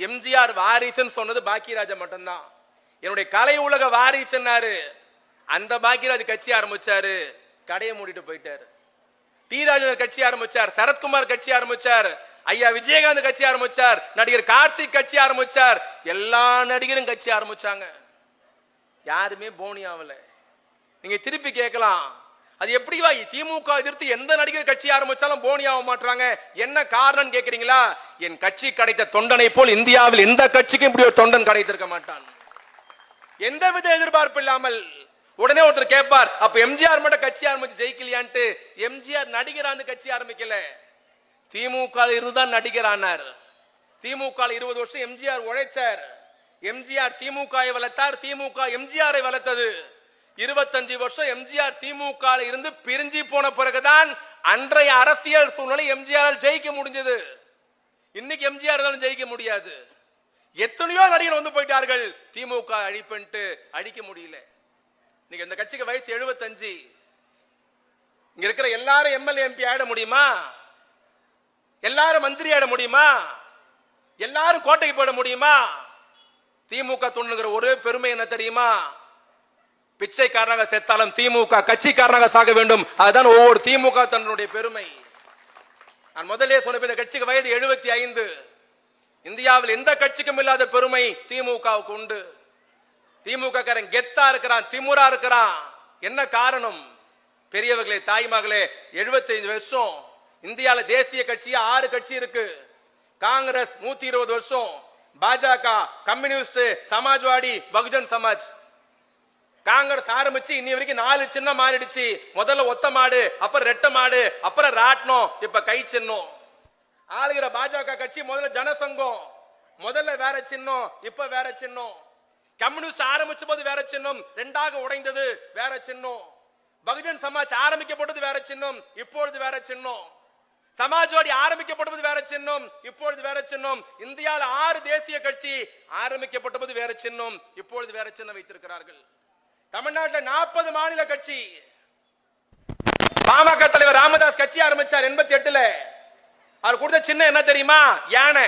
எம்ஜிஆர் வாரிசுன்னு சொன்னது பாக்கியராஜ மட்டும்தான். என்னுடைய கலை உலக வாரிசுன்னாரு. அந்த பாக்கியராஜ் கட்சி ஆரம்பிச்சாரு, கடையை மூடிட்டு போயிட்டாரு. டி ராஜேந்தர் கட்சி ஆரம்பிச்சார், சரத்குமார் கட்சி ஆரம்பிச்சார், ஐயா விஜயகாந்த் கட்சி ஆரம்பிச்சார், நடிகர் கார்த்திக் கட்சி ஆரம்பிச்சார், எல்லா நடிகரும் கட்சி ஆரம்பிச்சாங்க. யாருமே போனி ஆகல. நீங்க திருப்பி கேட்கலாம், அது எப்படி திமுக எதிர்த்து எந்த நடிகர் கட்சி ஆரம்பிச்சாலும் போனி ஆக மாட்டாங்க, என்ன காரணம் கேட்கிறீங்களா? என் கட்சி கிடைத்த தொண்டனை போல் இந்தியாவில் எந்த கட்சிக்கும் இப்படி ஒரு தொண்டன் கிடைத்திருக்க மாட்டான். எந்தவித எதிர்பார்ப்பு இல்லாமல் உடனே ஒருத்தர் கேட்பார், அப்ப எம்ஜிஆர் மட்டும் கட்சி ஆரம்பிச்சு ஜெயிக்கலையான்ட்டு. எம்ஜிஆர் நடிகரான கட்சி ஆரம்பிக்கல, திமுக இருந்துதான் நடிகர் ஆனார். திமுக 20 வருஷம் எம்ஜிஆர் உழைச்சார். எம்ஜிஆர் திமுக வளர்த்தார், திமுக எம்ஜிஆரை வளர்த்தது. 25 வருஷம் எம்ஜிஆர் திமுக இருந்து பிரிஞ்சு போன பிறகுதான் அன்றைய அரசியல் சூழ்நிலை எம்ஜிஆர் ஜெயிக்க முடிஞ்சது. இன்னைக்கு எம்ஜிஆர் ஜெயிக்க முடியாது. எத்தனையோ நடிகர் வந்து போயிட்டார்கள், திமுக அழிப்பன்ட்டு அழிக்க முடியல. இன்னைக்கு இந்த கட்சிக்கு வயசு 75. இங்க இருக்கிற எல்லாரும் எம்எல்ஏ எம்பி ஆயிட முடியுமா? எல்லாரும் மந்திரி ஆயிட முடியுமா? எல்லாரும் கோட்டைக்கு போட முடியுமா? திமுக துண்ணுகிற ஒரு பெருமை என்ன தெரியுமா? பிச்சைக்காரனாக செத்தாலும் திமுக கட்சிக்காரனாக சாக வேண்டும். அதுதான் ஒவ்வொரு திமுக தன்னுடைய பெருமை. நான் முதலே சொன்ன இந்த கட்சிக்கு வயது 75. இந்தியாவில் எந்த கட்சிக்கும் இல்லாத பெருமை திமுகவுக்கு உண்டு. திமுக காரன் கெத்தா இருக்கிறான், திமுறா இருக்கிறான். என்ன காரணம்? பெரியவர்களே, தாய்மகளே, 75 வருஷம் இந்தியாவில் தேசிய கட்சி 6 கட்சி இருக்கு. காங்கிரஸ் 120 வருஷம், பாஜக, கம்யூனிஸ்ட், சமாஜ்வாடி, பகுஜன் சமாஜ். காங்கிரஸ் ஆரம்பிச்சு இன்னி வரைக்கும் 4 சின்னம் மாறிடுச்சு. முதல்ல ஒத்த மாடு, அப்புறம் ரெட்டை மாடு, அப்புறம் ராட்னம், இப்ப கை சின்னம். ஆளுகிற பாஜக கட்சி முதல்ல ஜனசங்கம், முதல்ல வேற சின்னம், இப்ப வேற சின்னம். கம்யூனிஸ்ட் ஆரம்பிச்ச போது வேற சின்னம், ரெண்டாக உடைந்தது வேற சின்னம். பகுஜன் சமாஜ் ஆரம்பிக்கப்பட்டது வேற சின்னம், இப்பொழுது வேற சின்னம். சமாஜ்வாடி ஆரம்பிக்கப்பட்டது வேற சின்னம், இப்பொழுது வேற சின்னம். இந்தியாவில் 6 தேசிய கட்சி ஆரம்பிக்கப்பட்டது வேற சின்னம், இப்பொழுது வேற சின்னம் வைத்திருக்கிறார்கள். தமிழ்நாட்டில் 40 மாநில கட்சி. பாமக தலைவர் ராமதாஸ் கட்சி ஆரம்பிச்சார் 88ல. அவர் கொடுத்த சின்னம் என்ன தெரியுமா? யானை.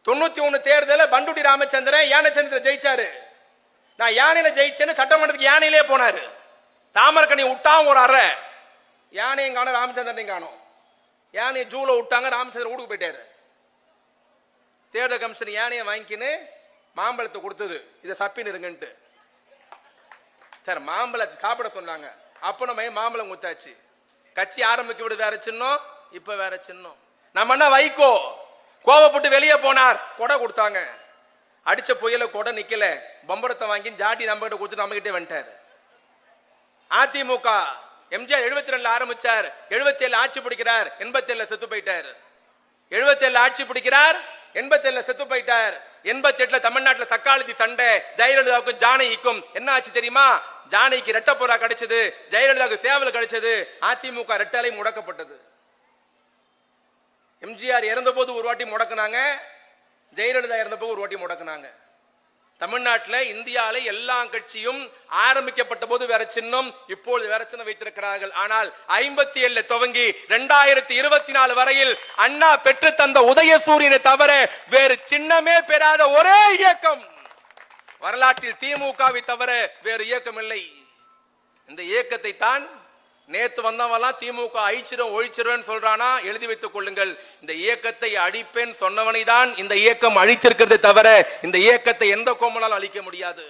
91 தேர்தலில் பண்டுட்டி ராமச்சந்திரன் யானை சின்னத்தில் ஜெயிச்சாரு. நான் யானையில ஜெயிச்சேன்னு சட்டமன்றத்துக்கு யானையிலே போனாரு. தாமரக்கணி விட்டான் ஒரு அறை, யானையும் காணும் ராமச்சந்திரனையும் காணும். யானையை ஜூல விட்டாங்க, ராமச்சந்திரன் வீட்டுக்கு போயிட்டாரு. தேர்தல் கமிஷன் யானையை வாங்கிக்கின்னு மாம்பழத்தை கொடுத்தது, இதை சப்பின்னு இருங்கன்ட்டு. சார் மாம்பழத்தை சாப்பிட சொன்னாங்க, அப்ப நம்ம மாம்பழம் குத்தாச்சு. கட்சி ஆரம்பிக்க விட வேற சின்னம், இப்ப வேற சின்னம். நம்ம என்ன வைகோ கோவப்பட்டு வெளியே போனார், கொடை கொடுத்தாங்க. அடிச்ச புயல கொடை நிக்கல, பம்பரத்தை வாங்கி ஜாட்டி நம்ம கிட்ட கொடுத்து நம்ம கிட்டே வந்துட்டாரு. அதிமுக எம்ஜிஆர் 72 ஆரம்பிச்சார், 77 ஆட்சி பிடிக்கிறார், 87 செத்து போயிட்டார். 77 ஆட்சி பிடிக்கிறார், 87 செத்து போயிட்டார். 88 தமிழ்நாட்டில் தக்காளி சண்டை, ஜெயலலிதாவுக்கும் ஜானகிக்கும். என்ன ஆச்சு தெரியுமா? ஜானகிக்கு ரெட்டப்புறா கிடைச்சது, ஜெயலலிதாவுக்கு சேவல் கிடைச்சது. அதிமுக ரெட்டலை முடக்கப்பட்டது. எம்ஜிஆர் இறந்த போது ஒரு வாட்டி முடக்குனாங்க, ஜெயலலிதா இறந்த போது ஒரு வாட்டி முடக்குனாங்க. தமிழ்நாட்டில் இந்தியாவில் எல்லா கட்சியும் ஆரம்பிக்கப்பட்ட போது வேற சின்னம், இப்பொழுது வேற சின்னம் வைத்திருக்கிறார்கள். ஆனால் 57 துவங்கி 2024 வரையில் அண்ணா பெற்று தந்த உதயசூரியனை தவிர வேறு சின்னமே பெறாத ஒரே இயக்கம் வரலாற்றில் திமுகவை தவிர வேறு இயக்கம் இல்லை. இந்த இயக்கத்தை தான் நேத்து வந்தவெல்லாம் திமுக அழிச்சிரும் ஒழிச்சிருவேன் சொல்றானா, எழுதி வைத்துக் கொள்ளுங்கள். இந்த இயக்கத்தை அழிப்பேன் சொன்னவனை தான் இந்த இயக்கம் அழித்திருக்கிறது தவிர இந்த இயக்கத்தை எந்த கோமலால் அழிக்க முடியாது.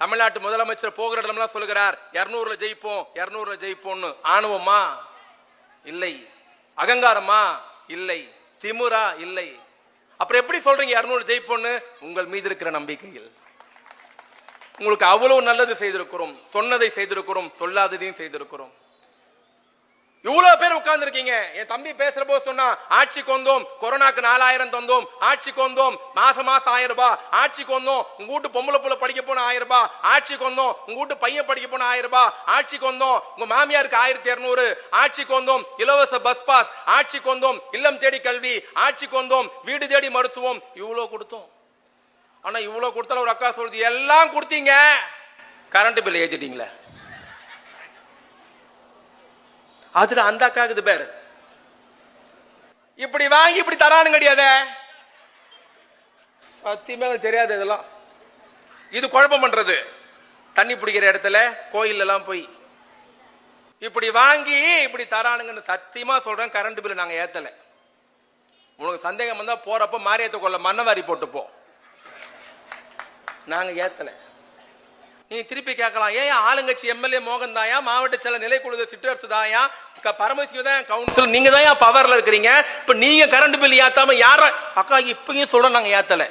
தமிழ்நாட்டு முதலமைச்சர் போகிற இடம்லாம் சொல்லுகிறார், 200ல ஜெயிப்போம், 200ல ஜெயிப்போம்னு. ஆணவமா? இல்லை. அகங்காரமா? இல்லை. திமுறா? இல்லை. அப்புறம் எப்படி சொல்றீங்க 200 ஜெயிப்போம்னு? உங்கள் மீது இருக்கிற நம்பிக்கையில். உங்களுக்கு அவ்வளவு நல்லது செய்திருக்கிறோம், சொன்னதை செய்திருக்கிறோம், சொல்லாததையும் செய்திருக்கிறோம். இவ்வளவு பேர் உட்கார்ந்து இருக்கீங்க. என் தம்பி பேசுற போது சொன்னா, ஆட்சிக்கு வந்தோம், கொரோனாக்கு 4000 தந்தோம், ஆட்சிக்கு வந்தோம், மாசம் 1000 ரூபாய், ஆட்சிக்கு வந்தோம், உங்க வீட்டு பொம்பளை புள்ள படிக்க போன 1000 ரூபாய், ஆட்சிக்கு வந்தோம், உங்க வீட்டு பையன் படிக்க போன 1000 ரூபாய், ஆட்சிக்கு வந்தோம், உங்க மாமியாருக்கு 1200, ஆட்சிக்கு வந்தோம், இலவச பஸ் பாஸ், ஆட்சிக்கு வந்தோம், இல்லம் தேடி கல்வி, ஆட்சிக்கு வந்தோம், வீடு தேடி மருத்துவம். இவ்வளவு கொடுத்தோம். ஆனா இவ்வளவு கொடுத்தாலும் ஒரு அக்கா சொல்றது, எல்லாம் கொடுத்தீங்க, கரண்ட் பில் ஏத்திட்டீங்களே. அதுல அந்த அக்காக்குது பேரு இப்படி வாங்கி இப்படி தரானு கிடையாது. சத்தியமே தெரியாது. இதெல்லாம் இது குழப்பம் பண்றது. தண்ணி பிடிக்கிற இடத்துல கோயில் எல்லாம் போய் இப்படி வாங்கி இப்படி தரானுங்கன்னு சத்தியமா சொல்றேன். கரண்ட் பில் நாங்க ஏத்தல. உனக்கு சந்தேகம் வந்தா போறப்ப மாரியத்தை கொள்ள மண்ணவாரி போட்டுப்போ. நாங்க ஏத்தல. நீ திருப்பி கேட்கலாம், ஏன் ஆளுங்கட்சி எம்எல்ஏ மோகன் தாயா, மாவட்ட செயலர் நிலைக்குழு சிற்றரசு தாயா, பரமசிவம் தான் கவுன்சில், நீங்க தான் பவர்ல இருக்கிறீங்க, இப்ப நீங்க கரண்ட் பில் ஏத்தாம யார அக்கா இப்பயும் சொல்ற நாங்க ஏத்தல.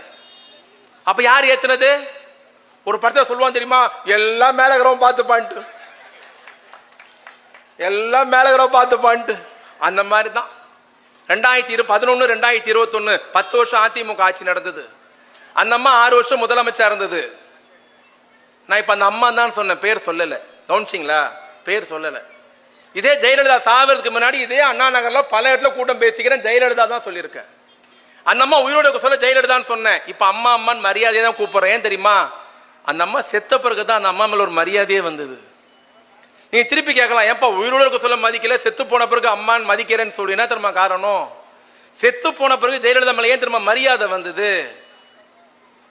அப்ப யார் ஏத்துனது? ஒரு படத்தை சொல்லுவான் தெரியுமா, எல்லாம் மேலகிறோம் பார்த்துப்பான்ட்டு, எல்லாம் மேலகிறோம் பார்த்துப்பான்ட்டு. அந்த மாதிரி தான் 2011 2021 10 வருஷம் அதிமுக ஆட்சி நடந்தது. அந்த அம்மா 6 வருஷம் முதலமைச்சர் இருந்தது. நான் இப்ப அந்த அம்மா தான் சொன்னேன், பேர் சொல்லல. கவனிச்சிங்களா? பேர் சொல்லல. இதே ஜெயலலிதா சாவதுக்கு முன்னாடி இதே அண்ணா நகர்ல பல இடத்துல கூட்டம் பேசிக்கிறேன், ஜெயலலிதா தான் சொல்லியிருக்கேன். அந்த அம்மா உயிரோடு சொல்ல ஜெயலலிதான்னு சொன்னேன். இப்ப அம்மா அம்மான்னு மரியாதையை தான் கூப்பிடுறேன். ஏன் தெரியுமா? அந்த அம்மா செத்த பிறகு தான் அந்த அம்மா மேல ஒரு மரியாதையே வந்தது. நீ திருப்பி கேட்கலாம், ஏன்பா உயிரோடு இருக்க சொல்ல மதிக்கல, செத்து போன பிறகு அம்மான்னு மதிக்கிறேன்னு சொல்லி. என்ன தெரியுமா காரணம்? செத்து போன பிறகு ஜெயலலிதா மேல ஏன் தெரியுமா மரியாதை வந்தது?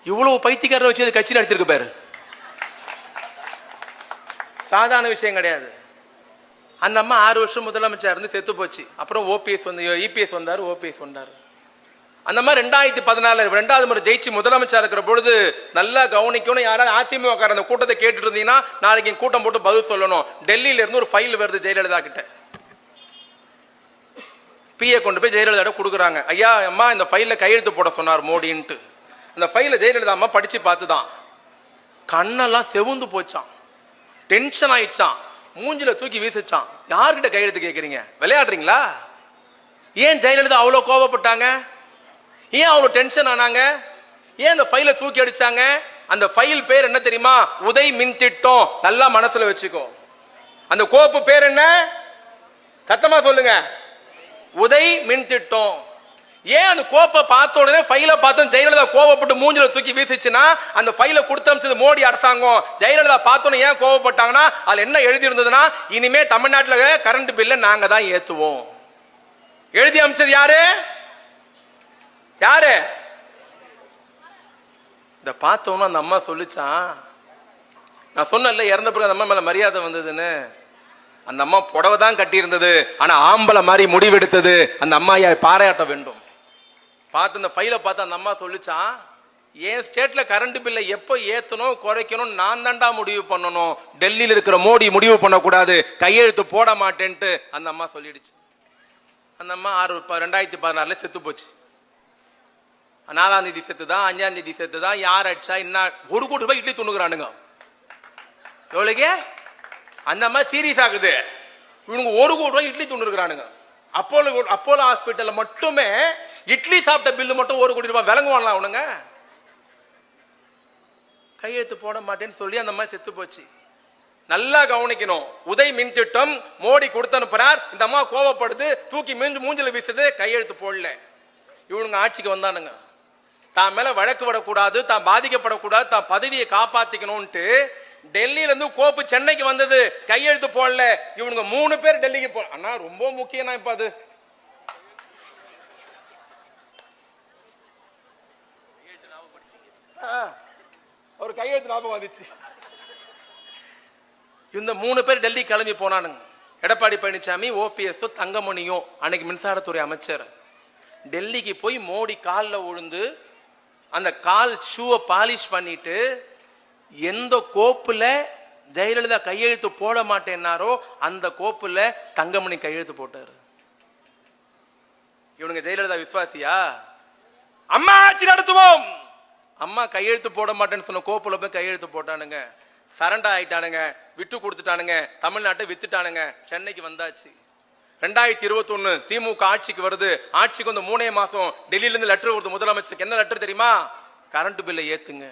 இவ்வளவு பைத்தியக்காரரை வச்சு கட்சி நடத்திருக்கு பாரு. சாதாரண விஷயம் கிடையாது. அந்த அம்மா 6 வருஷம் முதலமைச்சர் இருந்து செத்து போச்சு. அப்புறம் ஓபிஎஸ் வந்து இபிஎஸ் வந்தாரு, ஓபிஎஸ் வந்தாரு. அந்த மாதிரி 2014 2வது முறை ஜெயிச்சு முதலமைச்சர் இருக்கிற பொழுது நல்லா கவனிக்கணும். யாராவது அதிமுக அந்த கூட்டத்தை கேட்டுட்டு இருந்தீங்கன்னா நாளைக்கு கூட்டம் போட்டு பதில் சொல்லணும். டெல்லியில இருந்து ஒரு ஃபைல் வருது ஜெயலலிதா கிட்ட. பிஏ கொண்டு போய் ஜெயலலிதா கொடுக்குறாங்க. ஐயா அம்மா இந்த ஃபைல கையெழுத்து போட சொன்னார் மோடின்ட்டு. அந்த ஃபைல ஜெயலலிதா அம்மா படிச்சு பார்த்துதான் கண்ணெல்லாம் செவுந்து போச்சான், டென்ஷன் ஆயிடுச்சான், மூஞ்சில தூக்கி வீசிச்சான். யார்கிட்ட கையெழுத்து கேட்கறீங்க? விளையாடுறீங்களா? ஏன் ஜெயலலிதா அவ்வளவு கோபப்பட்டாங்க? ஏன் அவ்வளவு டென்ஷன் ஆனாங்க? ஏன் அந்த ஃபைலை தூக்கி அடிச்சாங்க? அந்த ஃபைல் பேர் என்ன தெரியுமா? உதய் மின் திட்டம். நல்லா மனசுல வச்சுக்கோ. அந்த கோப்பு பேர் என்ன? சத்தமா சொல்லுங்க. உதய் மின் திட்டம். ஏன் அந்த கோப்பை பார்த்த உடனே ஃபைலை பார்த்தோம் ஜெயலலிதா கோவப்பட்டு மூஞ்சில தூக்கி வீசிச்சுன்னா, அந்த ஃபைலை கொடுத்து அனுப்பிச்சது மோடி அரசாங்கம். ஜெயலலிதா பார்த்தோன்னு ஏன் கோவப்பட்டாங்கன்னா, அதுல என்ன எழுதி இருந்ததுன்னா, இனிமே தமிழ்நாட்டில் கரண்ட் பில்ல நாங்க தான் ஏத்துவோம். எழுதி அனுப்பிச்சது யாரு? யாரு? இத பார்த்தோன்னு அந்த அம்மா சொல்லிச்சான். நான் சொன்னேன்ல இறந்த பிறகு அந்த அம்மா மேல மரியாதை வந்ததுன்னு. அந்த அம்மா புடவை தான் கட்டி இருந்தது, ஆனா ஆம்பளை மாதிரி முடிவெடுத்தது. அந்த அம்மாயை பாராட்ட வேண்டும். பார்த்து இந்த ஃபைலை பார்த்து அந்த அம்மா சொல்லிச்சான், ஏன் ஸ்டேட்ல கரண்ட் பில்லை எப்போ ஏத்தணும் குறைக்கணும் நான் தாண்டா முடிவு பண்ணணும், டெல்லியில் இருக்கிற மோடி முடிவு பண்ணக்கூடாது, கையெழுத்து போட மாட்டேன்ட்டு அந்த அம்மா சொல்லிடுச்சு. அந்த அம்மா 2014 செத்து போச்சு. 4ஆம் தேதி செத்துதான், 5ஆம் தேதி செத்துதான். யார் அடிச்சா என்ன? 1 கோடி ரூபாய் இட்லி துணுக்குறானுங்க. எவ்வளவுக்கு? அந்த அம்மா சீரியஸ் ஆகுது. இவனுங்க 1 கோடி ரூபாய் இட்லி துணுக்குறானுங்க. அப்போலோ ஹாஸ்பிட்டல்ல மட்டுமே இட்லி சாப்பிட்ட பில்லு மட்டும் 1 கோடி ரூபாய். விளங்குவாங்களா அவனுங்க? கையெழுத்து போட மாட்டேன்னு சொல்லி அந்த மாதிரி செத்து போச்சு. நல்லா கவனிக்கணும். உதய் மின் திட்டம் மோடி கொடுத்து அனுப்புறார். இந்த அம்மா கோவப்படுது, தூக்கி மூஞ்சில வீசுது, கையெழுத்து போடல. இவனுங்க ஆட்சிக்கு வந்தானுங்க. தான் மேல வழக்கு விடக்கூடாது, தான் பாதிக்கப்படக்கூடாது, தான் பதவியை காப்பாத்திக்கணும்ட்டு டெல்லியில இருந்து கோப்பு சென்னைக்கு வந்தது, கையெழுத்து போடல. இவனுங்க 3 பேர் டெல்லிக்கு போ. அண்ணா ரொம்ப முக்கியம். இப்ப அது ஒரு கையெழுத்து ஞாபகம் வந்துச்சு. இந்த 3 பேர் டெல்லி கிளம்பி போனானுங்க. எடப்பாடி பழனிசாமி, ஓபிஎஸ், தங்கமணியும் அன்னைக்கு மின்சாரத்துறை அமைச்சர் டெல்லிக்கு போய் மோடி காலில் விழுந்து அந்த கால் ஷூவை பாலிஷ் பண்ணிட்டு, எந்த கோப்புல ஜெயலலிதா கையெழுத்து போட மாட்டேன்னாரோ அந்த கோப்புல தங்கமணி கையெழுத்து போட்டாரு. இவனுங்க ஜெயலலிதா விசுவாசியா? அம்மா ஆட்சி நடத்துவோம். அம்மா கையெழுத்து போட மாட்டேன்னு சொன்ன கோப்புல போய் கையெழுத்து போட்டானுங்க. சரண்டா ஆயிட்டானுங்க, விட்டு கொடுத்துட்டானுங்க, தமிழ்நாட்டை வித்துட்டானுங்க. சென்னைக்கு வந்தாச்சு. 2021 திமுக ஆட்சிக்கு வருது. ஆட்சிக்கு வந்து 3 மாசம் டெல்லியில இருந்து லெட்டர் வருது முதலமைச்சருக்கு. என்ன லெட்டர் தெரியுமா? கரண்ட் பில்லை ஏத்துங்க.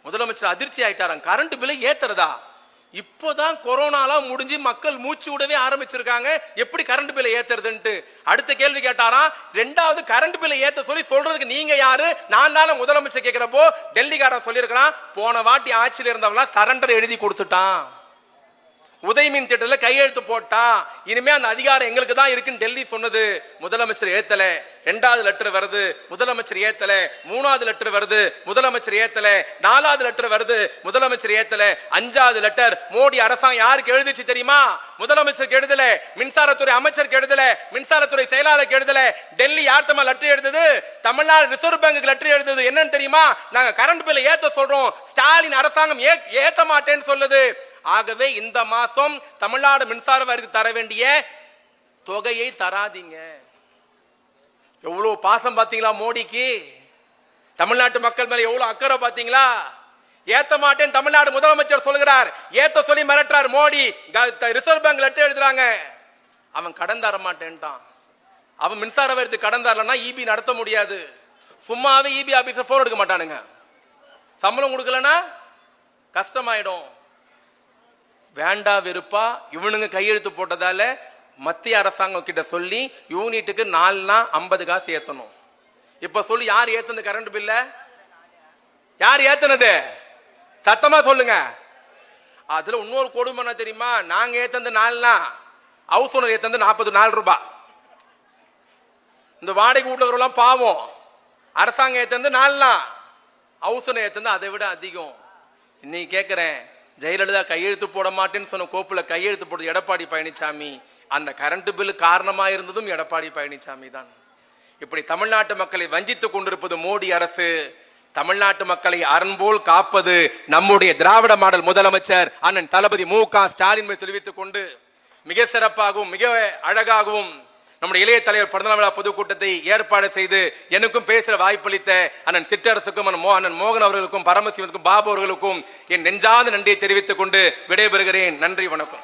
முதலமைச்சர் அதிர்ச்சி ஆயிட்டாராம். கரண்ட் பில்லை ஏத்துறதா? இப்போதான் கொரோனாலாம் முடிஞ்சு மக்கள் மூச்சு விடவே ஆரம்பிச்சிருக்காங்க, எப்படி கரண்ட் பில்லை ஏத்துறதுன்ட்டு. அடுத்த கேள்வி கேட்டாராம், 2வது கரண்ட் பில்லை ஏத்த சொல்லி சொல்றதுக்கு நீங்க யாரு? நான் தானே முதலமைச்சர் கேட்கிறப்போ டெல்லிக்காரன் சொல்லியிருக்கிறான், போன வாட்டி ஆட்சியில் இருந்தவங்க சரண்டர் எழுதி கொடுத்துட்டான். உதயமின் திட்டத்தில் கையெழுத்து போட்டான். இனிமே அந்த அதிகாரம் எங்களுக்கு தான் இருக்குன்னு டெல்லி சொன்னது. முதலமைச்சர் ஏத்தல. 2வது லெட்டர் வருது, முதலமைச்சர் ஏத்தல. 3வது லெட்டர் வருது, முதலமைச்சர் ஏத்தல. 4வது லெட்டர் வருது, முதலமைச்சர் ஏத்தல. 5வது லெட்டர் மோடி அரசாங்கம் யாருக்கு எழுதிச்சு தெரியுமா? முதலமைச்சருக்கு எழுதல, மின்சாரத்துறை அமைச்சருக்கு எழுதல, மின்சாரத்துறை செயலாளருக்கு எழுதல. டெல்லி யார்த்தமா லெட்டர் எழுதுது? தமிழ்நாடு ரிசர்வ் பேங்க்கு லெட்டர் எழுதுது. என்னன்னு தெரியுமா? நாங்க கரண்ட் பில்லை ஏத்த சொல்றோம், ஸ்டாலின் அரசாங்கம் ஏத்த மாட்டேன்னு சொல்லுது. ஆகவே இந்த மாசம் தமிழ்நாடு மின்சார வாரியத்துக்கு தர வேண்டிய தொகையை தராதீங்க. எவ்வளவு பாசம் பாத்தீங்களா மோடிக்கு? தமிழ்நாட்டு மக்கள் மேல எவ்வளவு அக்கறை பாத்தீங்களா? ஏத்த மாட்டேன் தமிழ்நாடு முதலமைச்சர் சொல்கிறார், ஏத்த சொல்லி மிரட்டார் மோடி. ரிசர்வ் பேங்க் லெட்டர் எழுதுறாங்க, அவன் கடன் தர மாட்டேன்ட்டான். அவன் மின்சார வாரியத்துக்கு கடன் தரலன்னா இபி நடத்த முடியாது. சும்மாவே இபி ஆபீசர் போன் எடுக்க மாட்டானுங்க. சம்பளம் கொடுக்கலன்னா கஷ்டமாயிடும். வேண்டா வெறுப்பா இவனுங்க கையெழுத்து போட்டதால மத்திய அரசாங்கம் கிட்ட சொல்லி யூனிட்டுக்கு 4னா 50 காசு ஏத்தணும். இப்ப சொல்லி யார் ஏத்துனது கரண்ட் பில்ல? யார் ஏத்துனது? சத்தமா சொல்லுங்க. அதுல இன்னொரு கொடுமை தெரியுமா? நாங்க ஏத்தது 4னா ஹவுஸ் ஓனர் ஏத்தது 44 ரூபாய். இந்த வாடகை வீட்டுல இருக்கிறவங்க பாவம். அரசாங்கம் ஏத்தது 4னா, ஹவுஸ் ஓனர் ஏத்தது அதை விட அதிகம். இன்னைக்கு கேட்கிறேன், ஜெயலலிதா கையெழுத்து போட மாட்டேன்னு சொன்ன கோப்புல கையெழுத்து போடுறது எடப்பாடி பழனிசாமி. அந்த கரண்ட் பில் காரணமா இருந்ததும் எடப்பாடி பழனிசாமி தான். இப்படி தமிழ்நாட்டு மக்களை வஞ்சித்துக் கொண்டிருப்பது மோடி அரசு. தமிழ்நாட்டு மக்களை அரண் போல் காப்பது நம்முடைய திராவிட மாடல் முதலமைச்சர் அண்ணன் தளபதி மு.க. ஸ்டாலின் தெரிவித்துக் கொண்டு மிக சிறப்பாகவும் மிக அழகாகவும் நம்முடைய இளைய தலைவர் பிறந்தநாள் விழா பொதுக்கூட்டத்தை ஏற்பாடு செய்து எனக்கும் பேசுற வாய்ப்பளித்த அண்ணன் சிற்றரசுக்கும் அண்ணன் மோகன் அவர்களுக்கும் பரமசிவனுக்கும் பாபு அவர்களுக்கும் என் நெஞ்சாத நன்றியை தெரிவித்துக் கொண்டு விடைபெறுகிறேன். நன்றி, வணக்கம்.